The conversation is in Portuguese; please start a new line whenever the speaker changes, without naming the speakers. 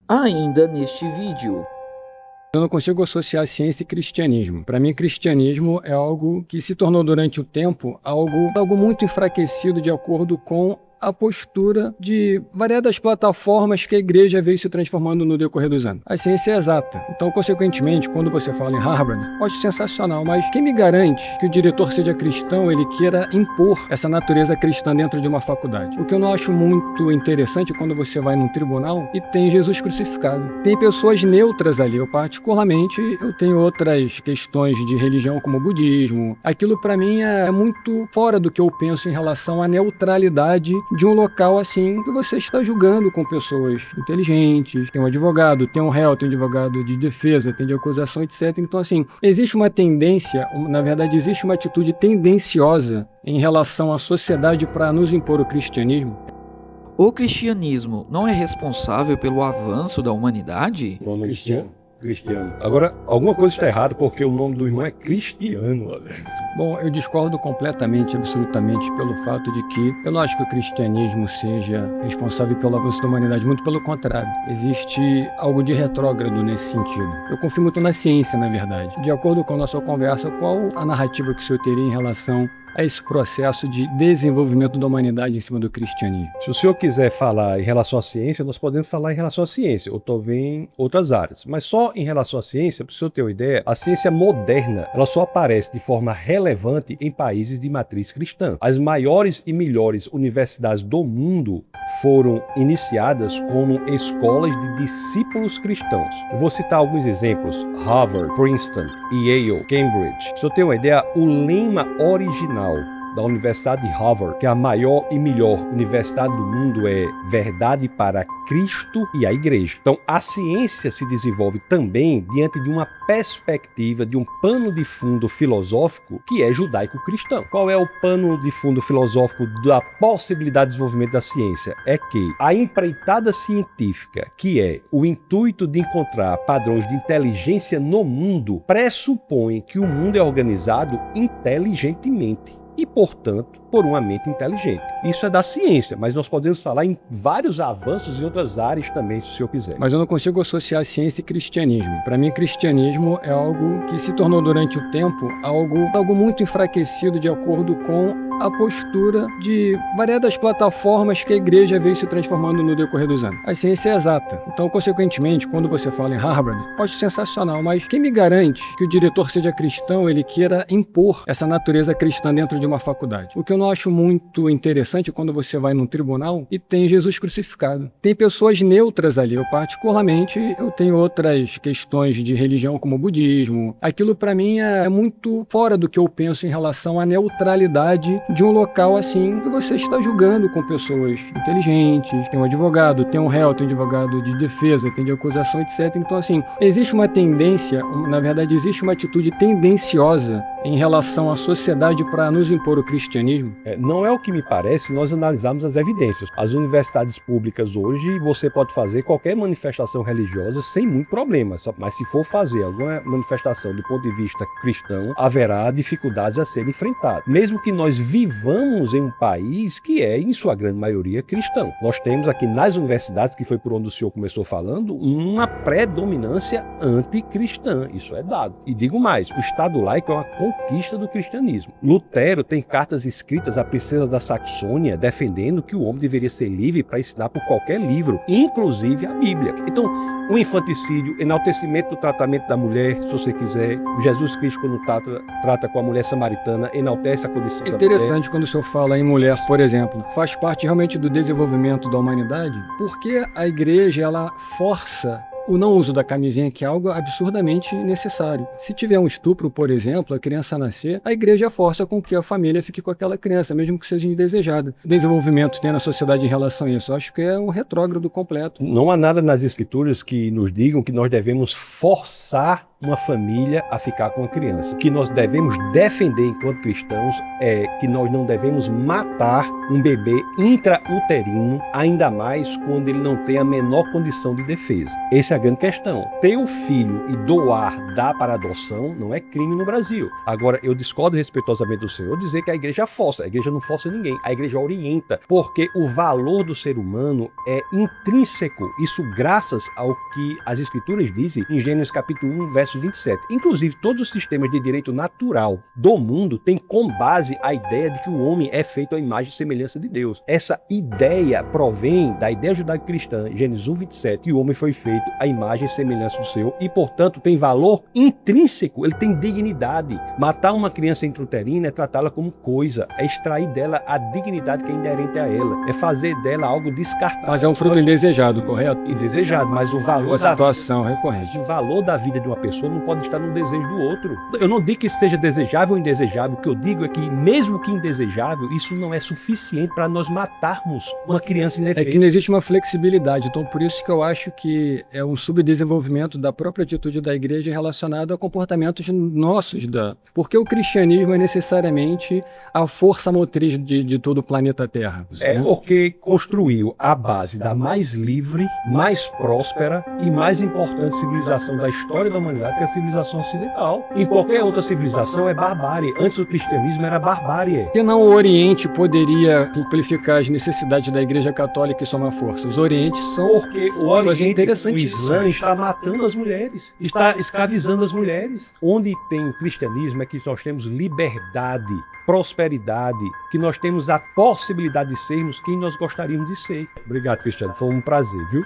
Ainda neste vídeo.
Eu não consigo associar ciência e cristianismo. Para mim, cristianismo é algo que se tornou durante o tempo algo muito enfraquecido de acordo com a postura de variadas plataformas que a igreja veio se transformando no decorrer dos anos. A ciência é exata. Então, consequentemente, quando você fala em Harvard, eu acho sensacional, mas quem me garante que o diretor seja cristão, ele queira impor essa natureza cristã dentro de uma faculdade? O que eu não acho muito interessante é quando você vai num tribunal e tem Jesus crucificado. Tem pessoas neutras ali. Eu, particularmente, tenho outras questões de religião, como o budismo. Aquilo, para mim, é muito fora do que eu penso em relação à neutralidade de um local assim que você está julgando com pessoas inteligentes, tem um advogado, tem um réu, tem um advogado de defesa, tem de acusação, etc. Então, assim, existe uma tendência, na verdade, existe uma atitude tendenciosa em relação à sociedade para nos impor o cristianismo.
O cristianismo não é responsável pelo avanço da humanidade?
O nome Cristiano. Agora, alguma coisa está errada porque o nome do irmão é Cristiano.
Bom, eu discordo completamente, absolutamente, pelo fato de que eu não acho que o cristianismo seja responsável pelo avanço da humanidade, muito pelo contrário. Existe algo de retrógrado nesse sentido. Eu confio muito na ciência, na verdade. De acordo com a nossa conversa, qual a narrativa que o senhor teria em relação a esse processo de desenvolvimento da humanidade em cima do cristianismo?
Se o senhor quiser falar em relação à ciência, nós podemos falar em relação à ciência, ou talvez em outras áreas. Mas só em relação à ciência, para o senhor ter uma ideia, a ciência moderna, ela só aparece de forma relevante em países de matriz cristã. As maiores e melhores universidades do mundo foram iniciadas como escolas de discípulos cristãos. Eu vou citar alguns exemplos: Harvard, Princeton, Yale, Cambridge. Para o senhor ter uma ideia, o lema original da Universidade de Harvard, que é a maior e melhor universidade do mundo, é verdade para Cristo e a Igreja. Então, a ciência se desenvolve também diante de uma perspectiva, de um pano de fundo filosófico que é judaico-cristão. Qual é o pano de fundo filosófico da possibilidade de desenvolvimento da ciência? É que a empreitada científica, que é o intuito de encontrar padrões de inteligência no mundo, pressupõe que o mundo é organizado inteligentemente e, portanto, por uma mente inteligente. Isso é da ciência, mas nós podemos falar em vários avanços em outras áreas também, se o senhor quiser.
Mas eu não consigo associar ciência e cristianismo. Para mim, cristianismo é algo que se tornou durante o tempo algo muito enfraquecido de acordo com a postura de variadas plataformas que a igreja veio se transformando no decorrer dos anos. A ciência é exata. Então, consequentemente, quando você fala em Harvard, eu acho sensacional, mas quem me garante que o diretor seja cristão, ele queira impor essa natureza cristã dentro de uma faculdade? O que eu não acho muito interessante é quando você vai num tribunal e tem Jesus crucificado. Tem pessoas neutras ali. Eu, particularmente, tenho outras questões de religião, como o budismo. Aquilo, para mim, é muito fora do que eu penso em relação à neutralidade de um local assim que você está julgando com pessoas inteligentes, tem um advogado, tem um réu, tem um advogado de defesa, tem de acusação, etc. Então, assim, existe uma tendência, na verdade, existe uma atitude tendenciosa em relação à sociedade para nos impor o cristianismo.
Não é o que me parece nós analisarmos as evidências. As universidades públicas hoje, você pode fazer qualquer manifestação religiosa sem muito problema, mas se for fazer alguma manifestação do ponto de vista cristão, haverá dificuldades a serem enfrentadas. Mesmo que nós vivamos em um país que é, em sua grande maioria, cristão. Nós temos aqui nas universidades, que foi por onde o senhor começou falando, uma predominância anticristã. Isso é dado. E digo mais, o Estado laico é uma conquista do cristianismo. Lutero tem cartas escritas à princesa da Saxônia defendendo que o homem deveria ser livre para ensinar por qualquer livro, inclusive a Bíblia. Então, o infanticídio, enaltecimento do tratamento da mulher, se você quiser, Jesus Cristo, quando trata com a mulher samaritana, enaltece a condição da mulher.
Interessante quando o senhor fala em mulher, por exemplo, faz parte realmente do desenvolvimento da humanidade, porque a igreja, ela força o não uso da camisinha, que é algo absurdamente necessário. Se tiver um estupro, por exemplo, a criança nascer, a igreja força com que a família fique com aquela criança, mesmo que seja indesejada. Desenvolvimento tem na sociedade em relação a isso. Eu acho que é um retrógrado completo.
Não há nada nas escrituras que nos digam que nós devemos forçar uma família a ficar com a criança. O que nós devemos defender enquanto cristãos é que nós não devemos matar um bebê intrauterino, ainda mais quando ele não tem a menor condição de defesa. Essa é a grande questão. Ter o filho e dar para adoção não é crime no Brasil. Agora, eu discordo respeitosamente do senhor dizer que a igreja força. A igreja não força ninguém. A igreja orienta, porque o valor do ser humano é intrínseco. Isso graças ao que as escrituras dizem em Gênesis capítulo 1, verso 27. Inclusive, todos os sistemas de direito natural do mundo têm como base a ideia de que o homem é feito à imagem e semelhança de Deus. Essa ideia provém da ideia judaico-cristã, Gênesis 1, 27, que o homem foi feito à imagem e semelhança do Senhor e, portanto, tem valor intrínseco, ele tem dignidade. Matar uma criança intrauterina é tratá-la como coisa, é extrair dela a dignidade que é inerente a ela, é fazer dela algo descartável.
Mas é um fruto indesejado, correto?
Indesejado, mas o valor
da situação recorrente.
O valor da vida de uma pessoa não pode estar no desejo do outro. Eu não digo que isso seja desejável ou indesejável, o que eu digo é que, mesmo que indesejável, isso não é suficiente para nós matarmos uma criança indefesa.
É que não existe uma flexibilidade, então por isso que eu acho que é um subdesenvolvimento da própria atitude da igreja relacionado a comportamentos nossos. Porque o cristianismo é necessariamente a força motriz de todo o planeta Terra.
É, porque construiu a base da mais livre, mais próspera e mais importante civilização da história da humanidade, que é a civilização ocidental. E qualquer outra civilização é barbárie. Antes o cristianismo era barbárie.
Que não o Oriente poderia simplificar as necessidades da Igreja Católica e somar força. Os Orientes são...
Porque o Oriente, o Islã, está matando as mulheres, está escravizando as mulheres. Onde tem o cristianismo é que nós temos liberdade, prosperidade, que nós temos a possibilidade de sermos quem nós gostaríamos de ser. Obrigado, Cristiano. Foi um prazer, viu?